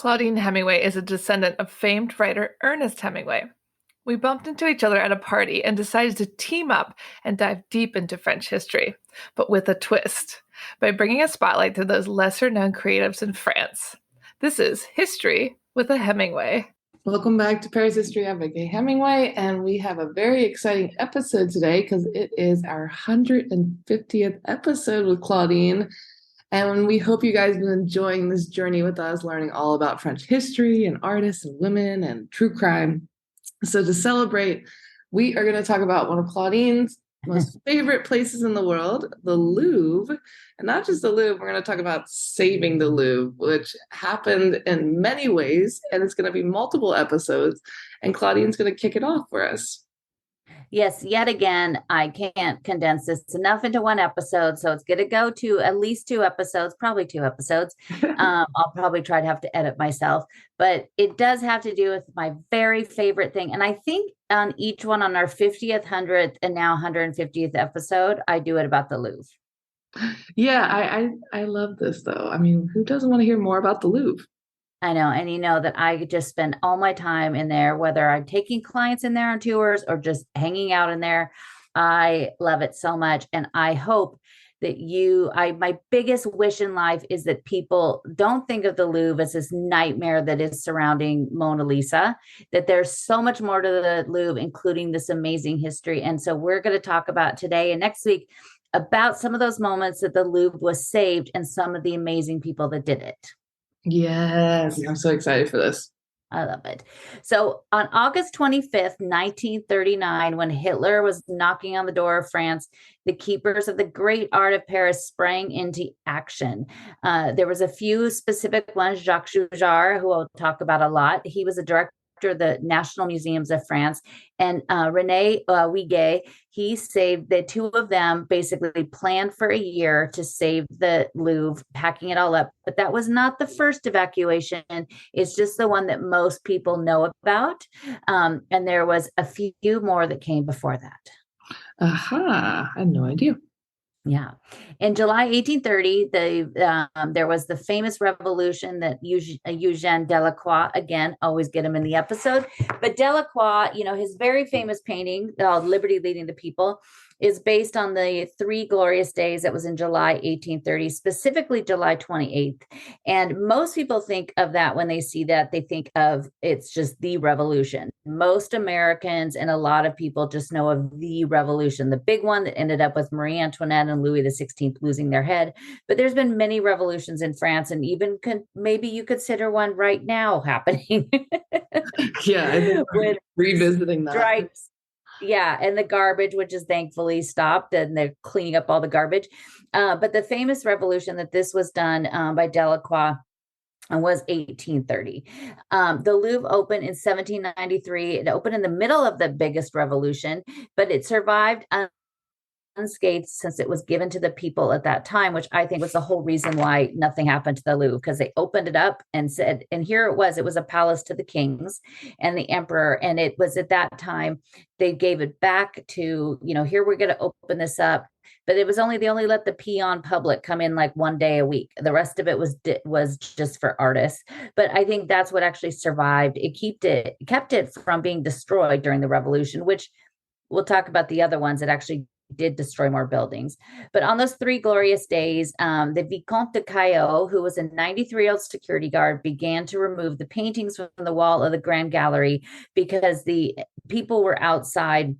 Claudine Hemingway is a descendant of famed writer Ernest Hemingway. We bumped into each other at a party and decided to team up and dive deep into French history, but with a twist, by bringing a spotlight to those lesser-known creatives in France. This is History with a Hemingway. Welcome back to Paris History Avec Hemingway, and we have a very exciting episode today because it is our 150th episode with Claudine, and we hope you guys have been enjoying this journey with us, learning all about French history and artists and women and true crime. So to celebrate, we are going to talk about one of Claudine's most favorite places in the world, the Louvre. And not just the Louvre, we're going to talk about saving the Louvre, which happened in many ways, and it's going to be multiple episodes. And Claudine's going to kick it off for us. Yes, yet again, I can't condense this enough into one episode, so it's going to go to at least two episodes, probably two episodes. I'll probably try to have to edit myself, but it does have to do with my very favorite thing. And I think on each one, on our 50th, 100th, and now 150th episode, I do it about the Louvre. Yeah, I love this, though. I mean, who doesn't want to hear more about the Louvre? I know. And you know that I just spend all my time in there, whether I'm taking clients in there on tours or just hanging out in there. I love it so much. And I hope that my biggest wish in life is that people don't think of the Louvre as this nightmare that is surrounding Mona Lisa, that there's so much more to the Louvre, including this amazing history. And so we're going to talk about today and next week about some of those moments that the Louvre was saved and some of the amazing people that did it. Yes, I'm so excited for this. I love it. So on August 25th, 1939, when Hitler was knocking on the door of France, the keepers of the great art of Paris sprang into action. There was a few specific ones, Jacques Choujar, who I'll talk about a lot. He was a director of the National Museums of France, and René Wiguet, he saved, the two of them basically planned for a year to save the Louvre, packing it all up. But that was not the first evacuation. It's just the one that most people know about. And there was a few more that came before that. Aha, I had no idea. Yeah. In July 1830, there was the famous revolution that Eugène Delacroix, again, always get him in the episode. But Delacroix, his very famous painting, Liberty Leading the People, is based on the Three Glorious Days that was in July 1830, specifically July 28th. And most people think of that when they see that, they think of it's just the revolution. Most Americans and a lot of people just know of the revolution, the big one that ended up with Marie Antoinette and Louis XVI losing their head. But there's been many revolutions in France, and even maybe you consider one right now happening. Yeah, I think with revisiting that. Strikes. Yeah, and the garbage, which is thankfully stopped, and they're cleaning up all the garbage. But the famous revolution that this was done by Delacroix was 1830. The Louvre opened in 1793. It opened in the middle of the biggest revolution, but it survived unscathed since it was given to the people at that time, which I think was the whole reason why nothing happened to the Louvre, because they opened it up and said, and here it was a palace to the kings and the emperor. And it was at that time they gave it back to, here we're going to open this up. But they only let the peon public come in like one day a week. The rest of it was just for artists. But I think that's what actually survived. It kept it from being destroyed during the revolution, which we'll talk about the other ones that actually did destroy more buildings. But on those Three Glorious Days, the Vicomte de Caillaux, who was a 93-year-old security guard, began to remove the paintings from the wall of the Grand Gallery because the people were outside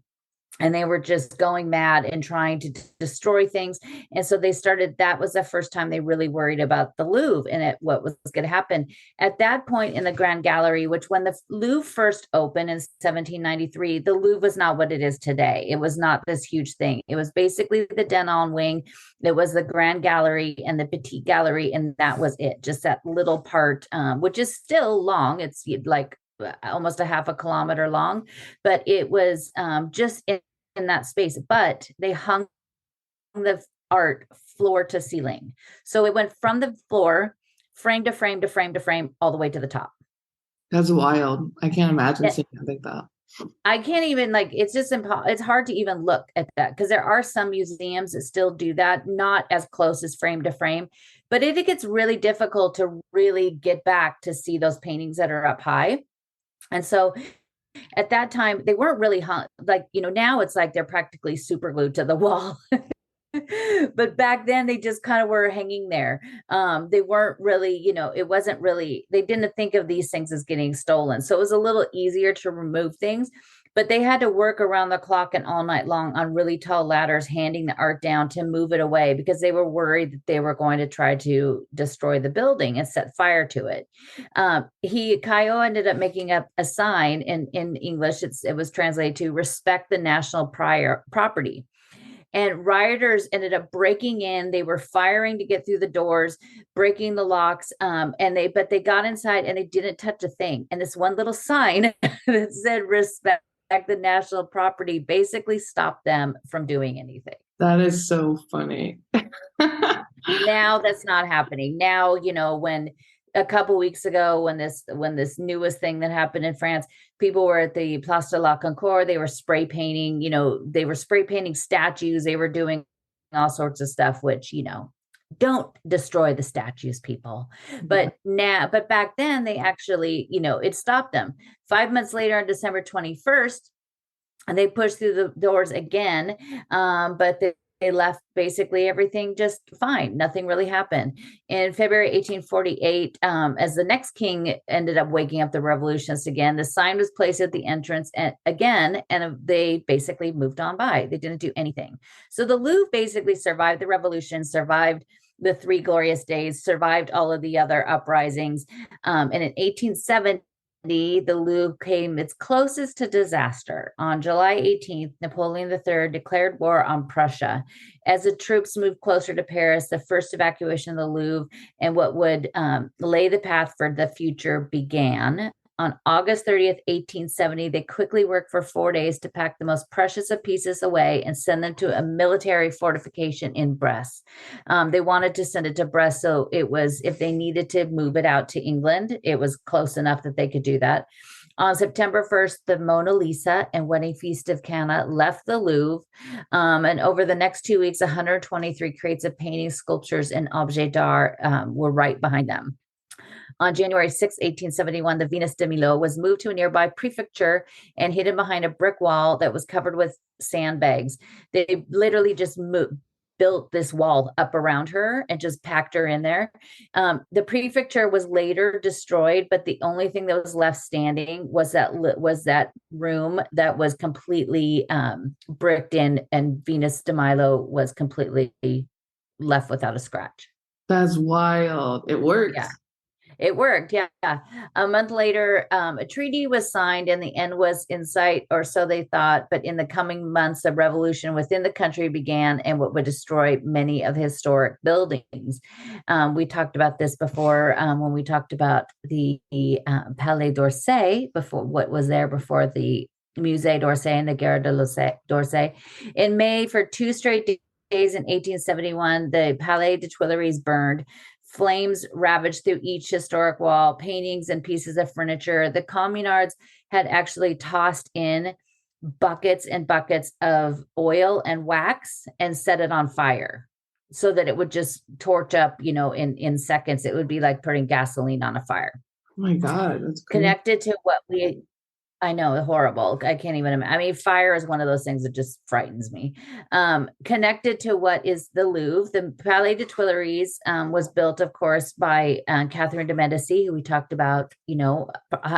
and they were just going mad and trying to destroy things. And so that was the first time they really worried about the Louvre and what was going to happen. At that point in the Grand Gallery, which when the Louvre first opened in 1793, the Louvre was not what it is today. It was not this huge thing. It was basically the Denon wing. It was the Grand Gallery and the Petit Gallery, and that was it. Just that little part, which is still long. It's like almost a half a kilometer long, but it was just in that space. But they hung the art floor to ceiling. So it went from the floor, frame to frame to frame to frame, all the way to the top. That's wild. I can't imagine seeing something like that. I can't even it's just it's hard to even look at that because there are some museums that still do that, not as close as frame to frame, but it gets really difficult to really get back to see those paintings that are up high. And so at that time, they weren't really hung, like, now it's like they're practically super glued to the wall. But back then they just kind of were hanging there. They weren't really, it wasn't really, they didn't think of these things as getting stolen. So it was a little easier to remove things, but they had to work around the clock and all night long on really tall ladders, handing the art down to move it away because they were worried that they were going to try to destroy the building and set fire to it. Caillot ended up making up a sign in English. It was translated to respect the national property. And rioters ended up breaking in. They were firing to get through the doors, breaking the locks. But they got inside and they didn't touch a thing. And this one little sign that said respect the national property basically stopped them from doing anything. That is so funny. Now that's not happening. Now, when a couple weeks ago, when this newest thing that happened in France, people were at the Place de la Concorde, they were spray painting, they were spray painting statues, they were doing all sorts of stuff, which, don't destroy the statues, people. But back then they actually, it stopped them. 5 months later, on December 21st, and they pushed through the doors again, but they left basically everything just fine. Nothing really happened. In February 1848, as the next king ended up waking up the revolutionists again, the sign was placed at the entrance and they basically moved on by. They didn't do anything. So the Louvre basically survived the revolution, survived the Three Glorious Days, survived all of the other uprisings. And in 1870, the Louvre came its closest to disaster. On July 18th, Napoleon III declared war on Prussia. As the troops moved closer to Paris, the first evacuation of the Louvre and what would lay the path for the future began. On August 30th, 1870, they quickly worked for 4 days to pack the most precious of pieces away and send them to a military fortification in Brest. They wanted to send it to Brest, so it was, if they needed to move it out to England, it was close enough that they could do that. On September 1st, the Mona Lisa and Wedding Feast of Cana left the Louvre. And over the next 2 weeks, 123 crates of paintings, sculptures, and objets d'art were right behind them. On January 6, 1871, the Venus de Milo was moved to a nearby prefecture and hidden behind a brick wall that was covered with sandbags. They literally just built this wall up around her and just packed her in there. The prefecture was later destroyed, but the only thing that was left standing was that room that was completely bricked in, and Venus de Milo was completely left without a scratch. That's wild. It worked. Yeah. It worked, yeah. A month later, a treaty was signed and the end was in sight, or so they thought. But in the coming months, a revolution within the country began and what would destroy many of the historic buildings. We talked about this before when we talked about the Palais d'Orsay, before what was there before the Musée d'Orsay and the Gare d'Orsay. In May, for 2 straight days in 1871, the Palais des Tuileries burned. Flames ravaged through each historic wall, paintings and pieces of furniture. The communards had actually tossed in buckets and buckets of oil and wax and set it on fire so that it would just torch up, in seconds. It would be like putting gasoline on a fire. Oh my God, that's crazy. Connected to what I know, horrible. I can't even imagine. I mean, fire is one of those things that just frightens me. Connected to what is the Louvre, the Palais des Tuileries was built, of course, by Catherine de Medici, who we talked about,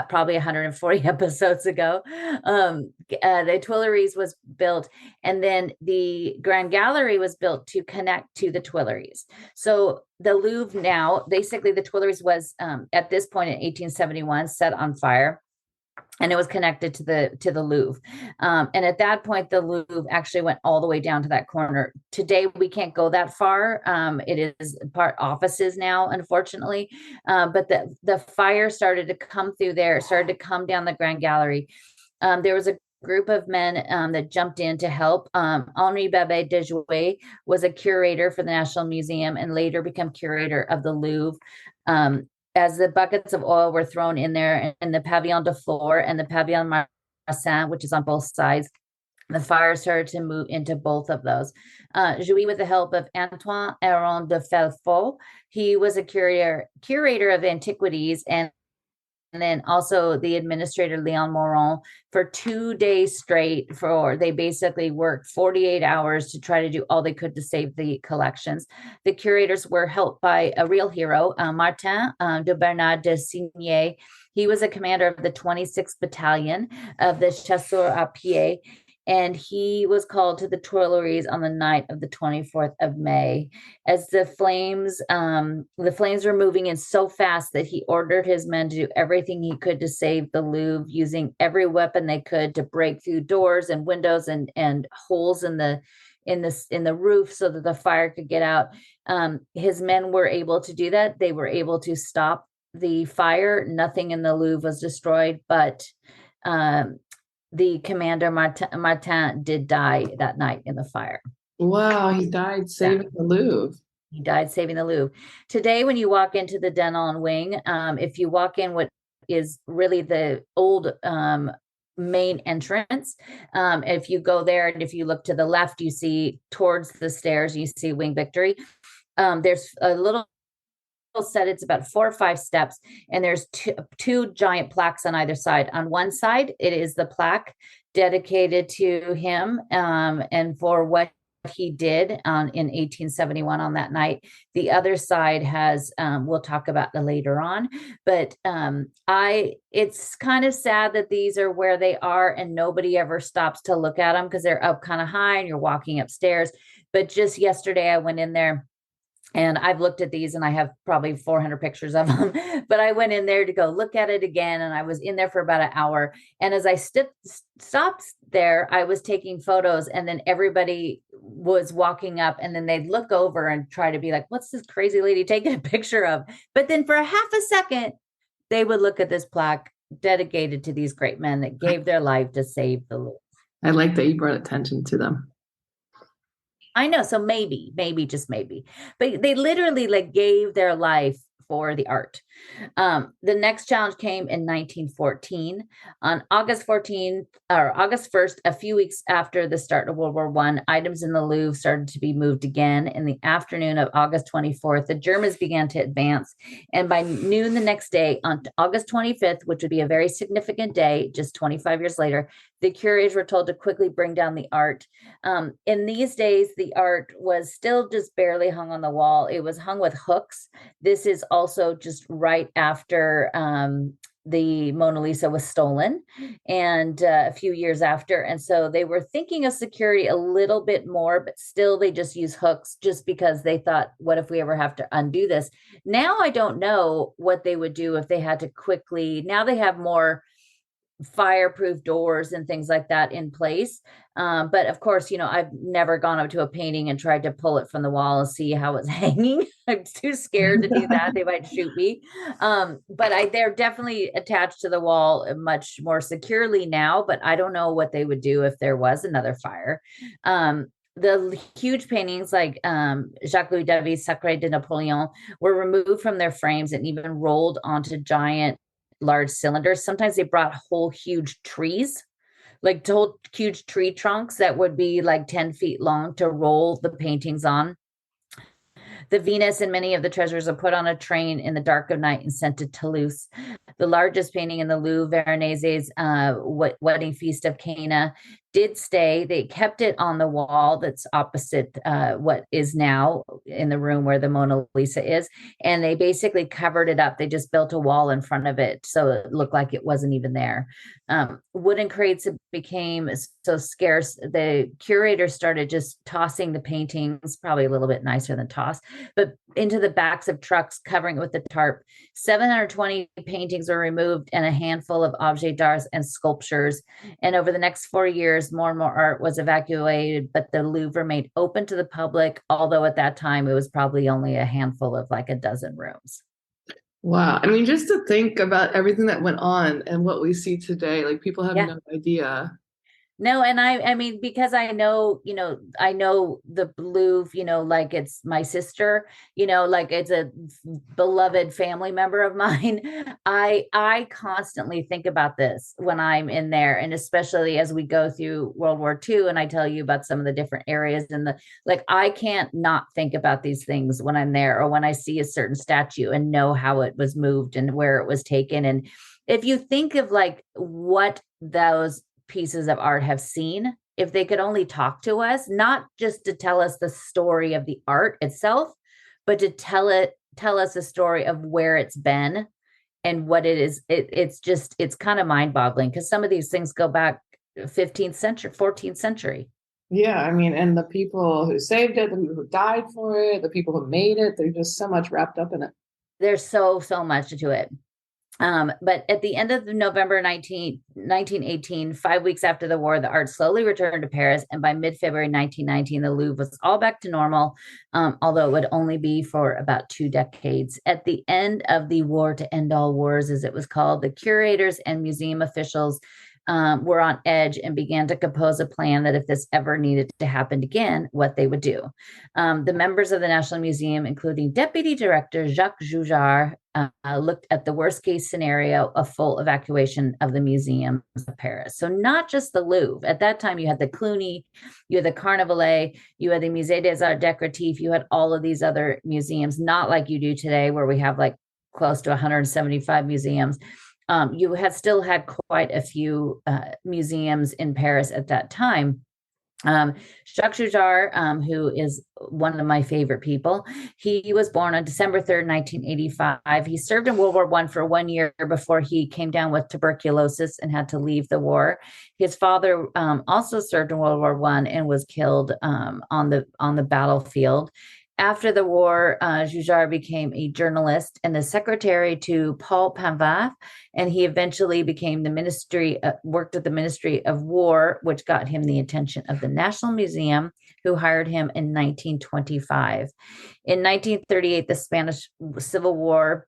probably 140 episodes ago. The Tuileries was built, and then the Grand Gallery was built to connect to the Tuileries. So the Louvre now, basically the Tuileries was, at this point in 1871, set on fire. And it was connected to the Louvre. And at that point, the Louvre actually went all the way down to that corner. Today, we can't go that far. It is part offices now, unfortunately. But the fire started to come through there, started to come down the Grand Gallery. There was a group of men that jumped in to help. Henri Babet de Jouy was a curator for the National Museum and later became curator of the Louvre. As the buckets of oil were thrown in there, and the Pavillon de Flore and the Pavillon Marsan, which is on both sides, The fire started to move into both of those. Jouy, with the help of Antoine Aron de Felfaux, he was a curator of antiquities, and then also the administrator Leon Moron, for 2 days straight. They basically worked 48 hours to try to do all they could to save the collections. The curators were helped by a real hero, Martin de Bernard de Signy. He was a commander of the 26th Battalion of the Chasseurs à Pied, and he was called to the Tuileries on the night of the 24th of May. As the flames were moving in so fast that he ordered his men to do everything he could to save the Louvre, using every weapon they could to break through doors and windows and holes in the roof so that the fire could get out. His men were able to do that. They were able to stop the fire. Nothing in the Louvre was destroyed, but the commander Martin did die that night in the fire. Wow, he died saving the Louvre. He died saving the Louvre. Today, when you walk into the Denon wing, if you walk in what is really the old main entrance, if you go there and if you look to the left, you see towards the stairs, you see Wing Victory. There's a little set, it's about 4 or 5 steps, and there's two giant plaques on either side. On one side, it is the plaque dedicated to him and for what he did in 1871 on that night. The other side has we'll talk about that later on, but it's kind of sad that these are where they are and nobody ever stops to look at them because they're up kind of high and you're walking upstairs. But just yesterday I went in there, and I've looked at these and I have probably 400 pictures of them, but I went in there to go look at it again. And I was in there for about an hour. And as I stopped there, I was taking photos, and then everybody was walking up, and then they'd look over and try to be like, what's this crazy lady taking a picture of? But then for a half a second, they would look at this plaque dedicated to these great men that gave their life to save the Louvre. I like that you brought attention to them. I know. So maybe, just maybe, but they literally gave their life for the art. The next challenge came in 1914 on August 1st, a few weeks after the start of World War I. Items in the Louvre started to be moved again. In the afternoon of August 24th, the Germans began to advance, and by noon the next day, on August 25th, which would be a very significant day, just 25 years later, the curators were told to quickly bring down the art. In these days, the art was still just barely hung on the wall. It was hung with hooks. This is also just right after the Mona Lisa was stolen, and a few years after. And so they were thinking of security a little bit more, but still they just use hooks just because they thought, what if we ever have to undo this? Now I don't know what they would do if they had to quickly. Now they have more fireproof doors and things like that in place. But of course, I've never gone up to a painting and tried to pull it from the wall and see how it's hanging. I'm too scared to do that. They might shoot me. But they're definitely attached to the wall much more securely now, but I don't know what they would do if there was another fire. The huge paintings like Jacques-Louis David's Sacré de Napoleon were removed from their frames and even rolled onto giant large cylinders. Sometimes they brought whole huge trees, whole huge tree trunks that would be 10 feet long to roll the paintings on. The Venus and many of the treasures are put on a train in the dark of night and sent to Toulouse. The largest painting in the Louvre, Veronese's Wedding Feast of Cana, did stay. They kept it on the wall that's opposite what is now in the room where the Mona Lisa is. And they basically covered it up. They just built a wall in front of it, so it looked like it wasn't even there. Wooden crates became so scarce. The curators started just tossing the paintings, probably a little bit nicer than toss, but into the backs of trucks, covering it with the tarp. 720 paintings were removed and a handful of objets d'art and sculptures. And over the next 4 years, more and more art was evacuated, but the Louvre remained open to the public, although at that time it was probably only a handful of a dozen rooms. Wow. I mean, just to think about everything that went on and what we see today, people have no idea. No, and I mean, because I know the Louvre, like it's my sister, like it's a beloved family member of mine. I constantly think about this when I'm in there, and especially as we go through World War II, and I tell you about some of the different areas and like I can't not think about these things when I'm there, or when I see a certain statue and know how it was moved and where it was taken. And if you think of like what those pieces of art have seen, if they could only talk to us, not just to tell us the story of the art itself, but to tell us the story of where it's been and what it is. It's kind of mind-boggling, because some of these things go back 15th century, 14th century. Yeah, I mean, and the people who saved it, the people who died for it, the people who made it, there's just so much wrapped up in it. There's so much to it. But at the end of November 1918, 5 weeks after the war, the art slowly returned to Paris. And by mid-February 1919, the Louvre was all back to normal, although it would only be for about 2 decades. At the end of the war to end all wars, as it was called, the curators and museum officials were on edge and began to compose a plan that if this ever needed to happen again, what they would do. The members of the National Museum, including Deputy Director Jacques Joujard, looked at the worst case scenario of full evacuation of the museums of Paris. So not just the Louvre. At that time, you had the Cluny, you had the Carnavalet, you had the Musée des Arts Décoratifs, you had all of these other museums, not like you do today, where we have like close to 175 museums. You had still had quite a few museums in Paris at that time. Jacques Joujard, who is one of my favorite people, he was born on December 3rd, 1985. He served in World War I for 1 year before he came down with tuberculosis and had to leave the war. His father also served in World War I and was killed on the battlefield. After the war, Joujard became a journalist and the secretary to Paul Panvin, and he eventually became worked at the Ministry of War, which got him the attention of the National Museum, who hired him in 1925. In 1938, the Spanish Civil War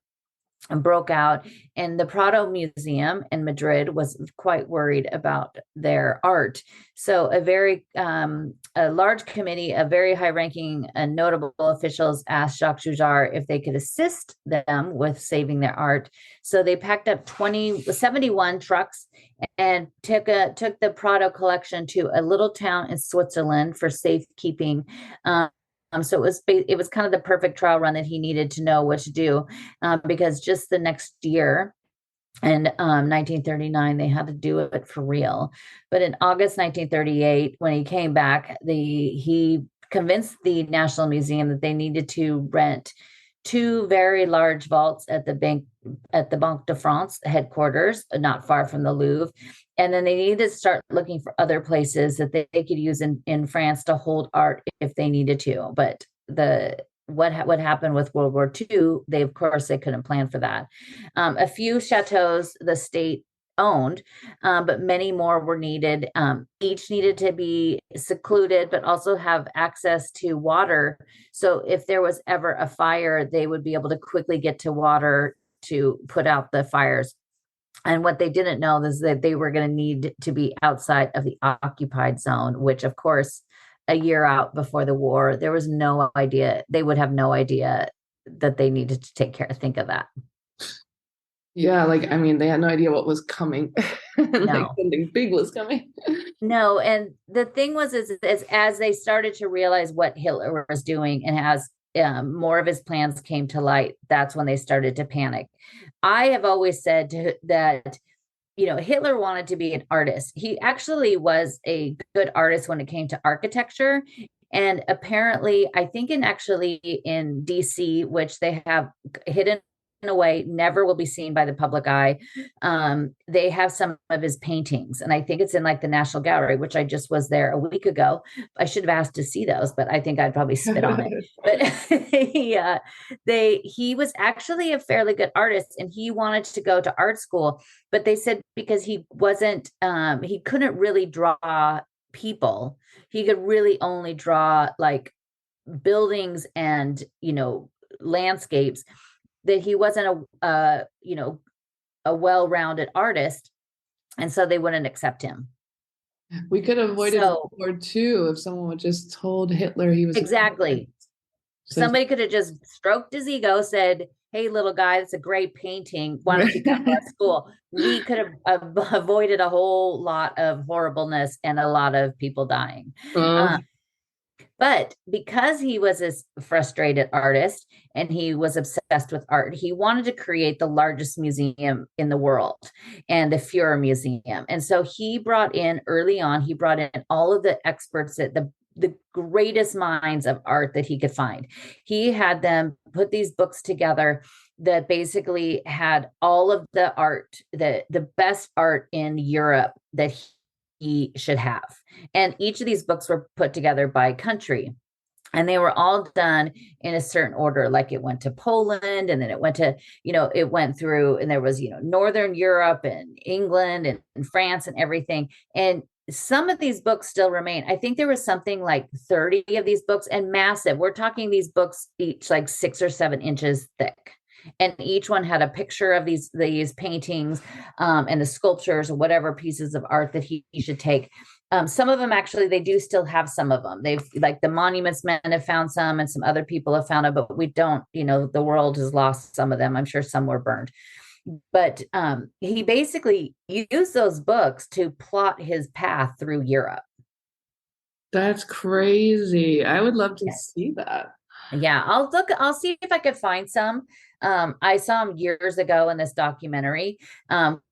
broke out, and the Prado Museum in Madrid was quite worried about their art. So a large committee of very high-ranking and notable officials asked Jacques Joujard if they could assist them with saving their art. So they packed up 71 trucks and took the Prado collection to a little town in Switzerland for safekeeping. So it was kind of the perfect trial run that he needed to know what to do, because just the next year, in 1939, they had to do it for real. But in August 1938, when he came back, he convinced the National Museum that they needed to rent 2 very large vaults at the Banque de France headquarters, not far from the Louvre. And then they needed to start looking for other places that they could use in France to hold art if they needed to. But what happened with World War II, they couldn't plan for that. A few chateaus the state owned, but many more were needed. Each needed to be secluded, but also have access to water. So if there was ever a fire, they would be able to quickly get to water to put out the fires. And what they didn't know is that they were going to need to be outside of the occupied zone, which, of course, a year out before the war, there was no idea. They would have no idea that they needed to think of that. Yeah, like, I mean, they had no idea what was coming. Like No. something big was coming. No, and the thing was, is as they started to realize what Hitler was doing, and as more of his plans came to light, that's when they started to panic. I have always said that, Hitler wanted to be an artist. He actually was a good artist when it came to architecture. And apparently, I think in DC, which they have hidden away, never will be seen by the public eye. They have some of his paintings, and I think it's in like the National Gallery, which I just was there a week ago. I should have asked to see those, but I think I'd probably spit on it. But he was actually a fairly good artist, and he wanted to go to art school, but they said because he couldn't really draw people. He could really only draw like buildings and landscapes, that he wasn't a well-rounded artist, and so they wouldn't accept him. We could have avoided So World War II if someone would just told Hitler he was exactly. so Somebody could have just stroked his ego, said, "Hey, little guy, that's a great painting. Why don't you come to our school?" We could have avoided a whole lot of horribleness and a lot of people dying. Oh, But because he was a frustrated artist and he was obsessed with art, he wanted to create the largest museum in the world and the Fuhrer Museum. And so he brought in early on, he brought in all of the experts that the greatest minds of art that he could find. He had them put these books together that basically had all of the art, the best art in Europe that he should have. And each of these books were put together by country. And they were all done in a certain order, like it went to Poland, and then it went to, it went through, and there was, Northern Europe and England and France and everything. And some of these books still remain. I think there was something like 30 of these books, and massive. We're talking these books each like 6 or 7 inches thick. And each one had a picture of these paintings and the sculptures or whatever pieces of art that he should take. Some of them actually, they do still have some of them. They've, like, the Monuments Men have found some, and some other people have found them, but we don't, the world has lost some of them. I'm sure some were burned. But he basically used those books to plot his path through Europe. that's crazy. I would love to see that. Yeah, I'll see if I could find some. I saw him years ago in this documentary,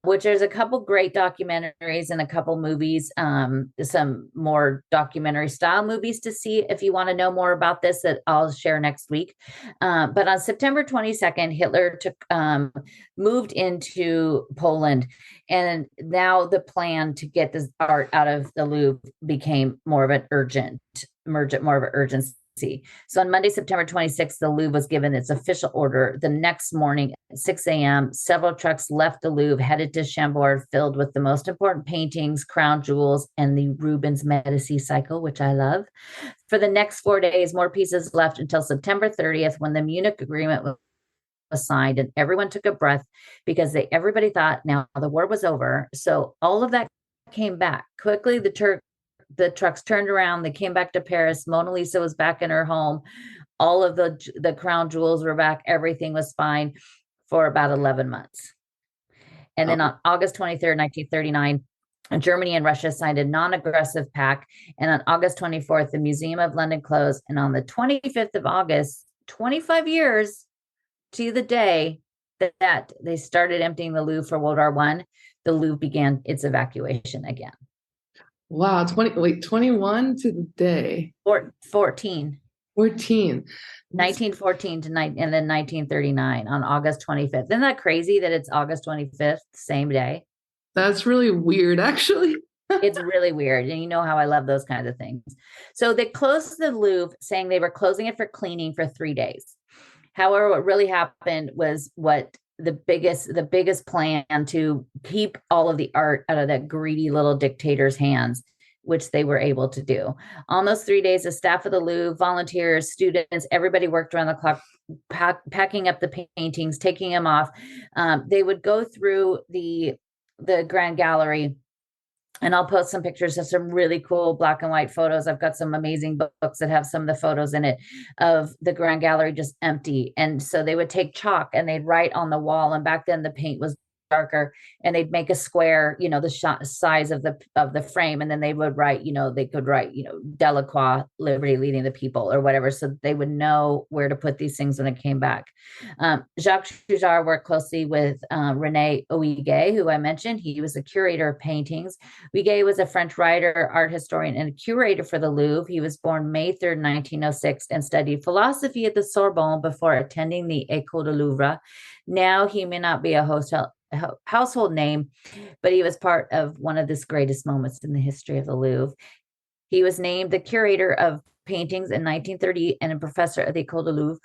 which there's a couple great documentaries and a couple movies, some more documentary style movies to see if you want to know more about this, that I'll share next week. But on September 22nd, Hitler moved into Poland, and now the plan to get this art out of the Louvre became more of an urgency. So on Monday, September 26th, the Louvre was given its official order. The next morning at 6 a.m., several trucks left the Louvre, headed to Chambord, filled with the most important paintings, crown jewels, and the Rubens Medici cycle, which I love. For the next 4 days, more pieces left until September 30th, when the Munich Agreement was signed, and everyone took a breath because everybody thought now the war was over. So all of that came back quickly. The trucks turned around. They came back to Paris. Mona Lisa was back in her home. All of the crown jewels were back. Everything was fine for about 11 months. And then on August 23rd, 1939, Germany and Russia signed a non-aggressive pact. And on August 24th, the Museum of London closed. And on the 25th of August, 25 years to the day that they started emptying the Louvre for World War I, the Louvre began its evacuation again. Wow, 21 to the day. 14. 1914 to and then 1939 on August 25th. Isn't that crazy that it's August 25th, same day? That's really weird, actually. It's really weird. And you know how I love those kinds of things. So they closed the Louvre, saying they were closing it for cleaning for 3 days. However, what really happened was the biggest plan to keep all of the art out of that greedy little dictator's hands, which they were able to do. On those 3 days, the staff of the Louvre, volunteers, students, everybody worked around the clock, packing up the paintings, taking them off. They would go through the Grand Gallery, and I'll post some pictures of some really cool black and white photos. I've got some amazing books that have some of the photos in it of the Grand Gallery just empty. And so they would take chalk and they'd write on the wall. And back then the paint was darker, and they'd make a square, the size of the frame, and then they would write, they could write, Delacroix, liberty leading the people, or whatever, so they would know where to put these things when it came back. Jacques Chouchard worked closely with René Huyghe, who I mentioned. He was a curator of paintings. Huyghe was a French writer, art historian, and a curator for the Louvre. He was born May 3rd, 1906, and studied philosophy at the Sorbonne before attending the École de Louvre. Now he may not be a household name, but he was part of one of the greatest moments in the history of the Louvre. He was named the curator of paintings in 1930 and a professor at the École de Louvre,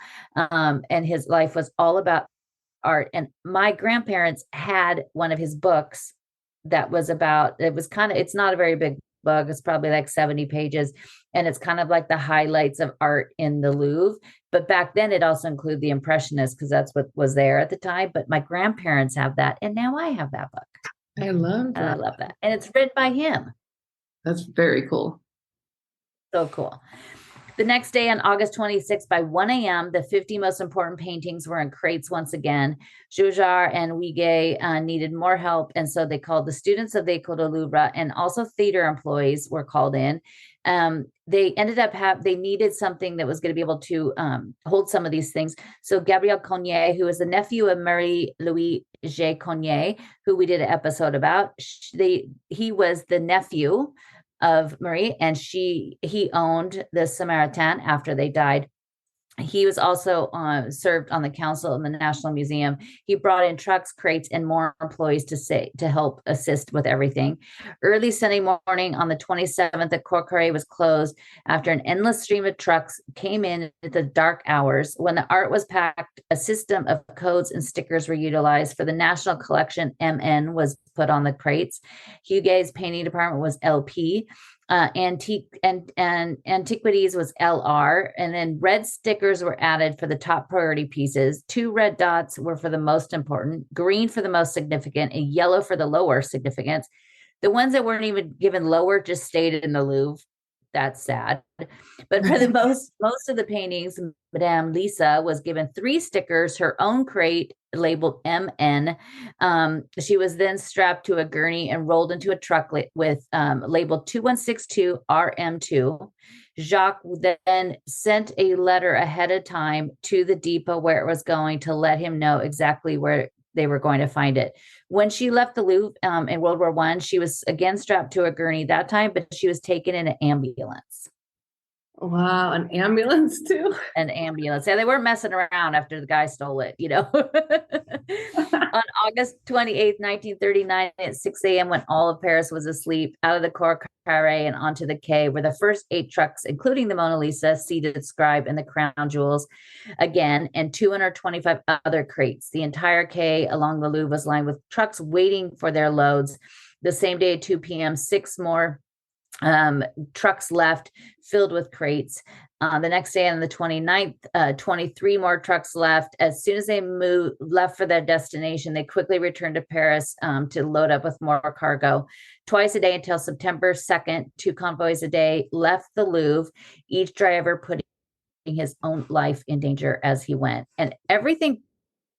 and his life was all about art. And my grandparents had one of his books that was about, it's not a very big book. It's probably like 70 pages. And it's kind of like the highlights of art in the Louvre. But back then it also included the Impressionists, because that's what was there at the time. But my grandparents have that. And now I have that book. I love that. I love that. And it's written by him. That's very cool. So cool. The next day, on August 26th, by 1 a.m., the 50 most important paintings were in crates once again. Joujar and Wiguet needed more help, and so they called the students of the École de Louvre, and also theater employees were called in. They ended up they needed something that was going to be able to hold some of these things. So Gabriel Cogniet, who is the nephew of Marie-Louise G. Cogniet, who we did an episode about, he was the nephew of Marie, and he owned the Samaritan after they died. He was also served on the council in the National Museum. He brought in trucks, crates, and more employees to help assist with everything. Early Sunday morning on the 27th, the Cour Carré was closed after an endless stream of trucks came in at the dark hours. When the art was packed, a system of codes and stickers were utilized. For the National Collection, MN was put on the crates. Huguet's painting department was LP. Antiquities was LR, and then red stickers were added for the top priority pieces. 2 red dots were for the most important, green for the most significant, and yellow for the lower significance. The ones that weren't even given lower just stayed in the Louvre. That's sad. But for the most of the paintings, Madame Lisa was given 3 stickers, her own crate labeled MN. She was then strapped to a gurney and rolled into a truck with labeled 2162 RM2. Jacques then sent a letter ahead of time to the depot where it was going to let him know exactly where they were going to find it. When she left the Louvre in World War I, she was again strapped to a gurney that time, but she was taken in an ambulance. Wow, an ambulance too? An ambulance. Yeah, they weren't messing around after the guy stole it, On August 28th, 1939, at 6 a.m., when all of Paris was asleep, out of the Cour Carré and onto the quay were the first 8 trucks, including the Mona Lisa, seated scribe, and the crown jewels again, and 225 other crates. The entire quay along the Louvre was lined with trucks waiting for their loads. The same day at 2 p.m., 6 more trucks left filled with crates. The next day on the 29th, 23 more trucks left. As soon as they left for their destination, they quickly returned to Paris to load up with more cargo. Twice a day until September 2nd, 2 convoys a day left the Louvre, each driver putting his own life in danger as he went. And everything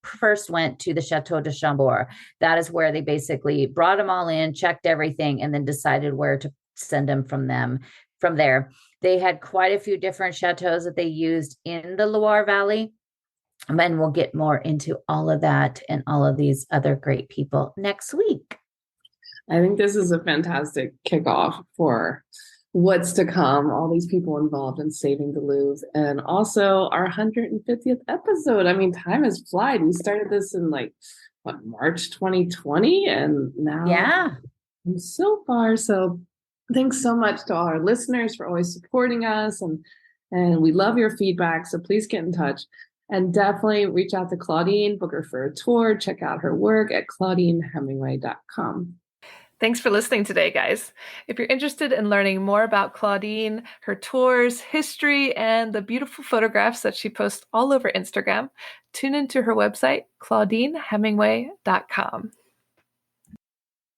first went to the Chateau de Chambord. That is where they basically brought them all in, checked everything, and then decided where to send them from there. They had quite a few different chateaus that they used in the Loire Valley. And we'll get more into all of that and all of these other great people next week. I think this is a fantastic kickoff for what's to come, all these people involved in saving the Louvre, and also our 150th episode. I mean, time has flied. We started this in March 2020, and now so far. So thanks so much to all our listeners for always supporting us, and we love your feedback. So please get in touch, and definitely reach out to Claudine, book her for a tour, check out her work at ClaudineHemingway.com. Thanks for listening today, guys. If you're interested in learning more about Claudine, her tours, history, and the beautiful photographs that she posts all over Instagram, tune into her website, ClaudineHemingway.com.